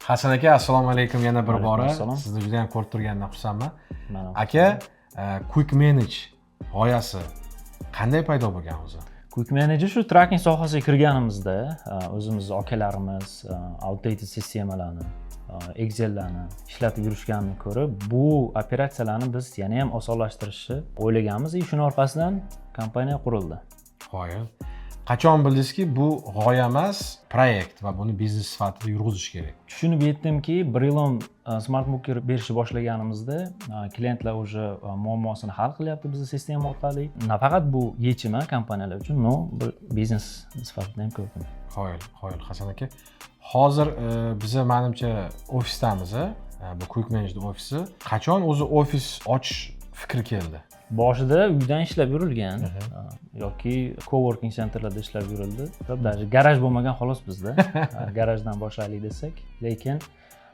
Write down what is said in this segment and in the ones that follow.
Hasan aka, assalomu alaykum yana bir bora. Assalom. Sizni juda ham ko'rib turgandan xursandman. Mana Aka, Quick Manage g'oyasi qanday paydo bo'lgan o'zi? Quick Manager shu tracking sohasiga kirganimizda o'zimiz akalarimiz outdated sistemalarni, Excel'larni ishlatib yurishganini ko'rib, bu operatsiyalarni biz yana ham osonlashtirishni o'ylaganmiz va shuning orqasidan kompaniya qurildi. Qoyil. Qachon bildingizki, bu g'oya emas, proyekt va buni biznes sifatida yurg'izish kerak? Tushunib yetdimki, bir yilon smart book berishni boshlaganimizda klientlar уже muammosini hal qilyapti bizning sistema orqali. Nafaqat bu yechim kompaniyalar uchun, no, bir biznes sifatida ham ko'rdim. Qoyil Hasan aka. Hozir biz menimcha ofisdamiz, bu Quick Manage ofisi. Qachon o'zi ofis ochish fikri keldi? Boshida uydan ishlab yurilgan yoki coworking centerlarda ishlab yurildi. Даже garaj bo'lmagan xolos bizda. Garajdan boshlaylik desak, lekin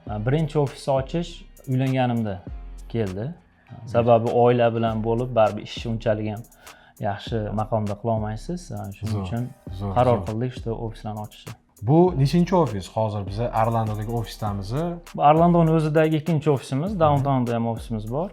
birinchi ofisni ochish uylanganimda keldi. Sababi oila bilan bo'lib, baribir ishni unchalik ham yaxshi maqomda qila olmaysiz. Shuning uchun qaror qildik shu ofislarni ochishni. Bu nechinchi ofis? Hozir biz Orlandodagi ofisdamiz. Bu Orlandoning o'zidagi ikkinchi ofisimiz, downtownda ham ofisimiz bor.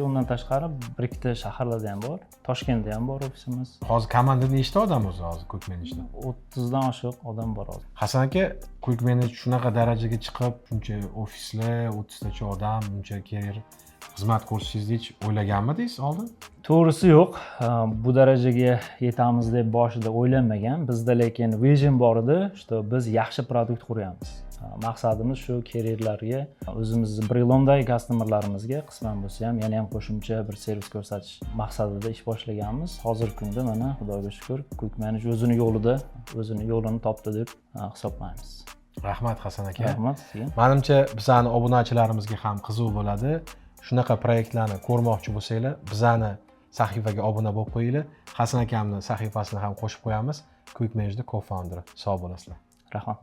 Undan tashqari bir ikkita shaharlarda ham bor. Toshkentda ham bor ofisimiz. Hozir komanda nechta odam o'zi hozir Quick Manage'da? 30 dan oshiq odam bor hozir. Hasan aka, Quick Manage shunaqa darajaga chiqib, shuncha ofislar, 30 tacha odam, buncha kerak xizmat ko'rsatishingizni hech o'ylaganmidingiz oldin? To'g'risi yo'q. Bu darajaga yetamiz deb boshida o'ylanmagan. Bizda lekin vision bor edi, что biz yaxshi produkt quryapmiz. Maqsadimiz shu kererlarga, o'zimizning Brilondagi customerlarimizga qisman bo'lsa ham yana ham qo'shimcha bir servis ko'rsatish maqsadida ish boshlaganmiz. Hozirgi kunda mana Xudoga shukr, Quick Manage o'zini yo'lida, o'zini yo'lini topdi deb hisoblaymiz. Rahmat Hasan aka. Rahmat sizga. Menimcha bizani obunachilarimizga ham qiziq bo'ladi. Shunaqa proyektlarni ko'rmoqchi bo'lsanglar, bizani sahifaga obuna bo'lib qo'yinglar. Hasan akamning sahifasini ham qo'shib qo'yamiz. Quick Manage'da co-founder. Sog' bo'lasizlar. Rahmat.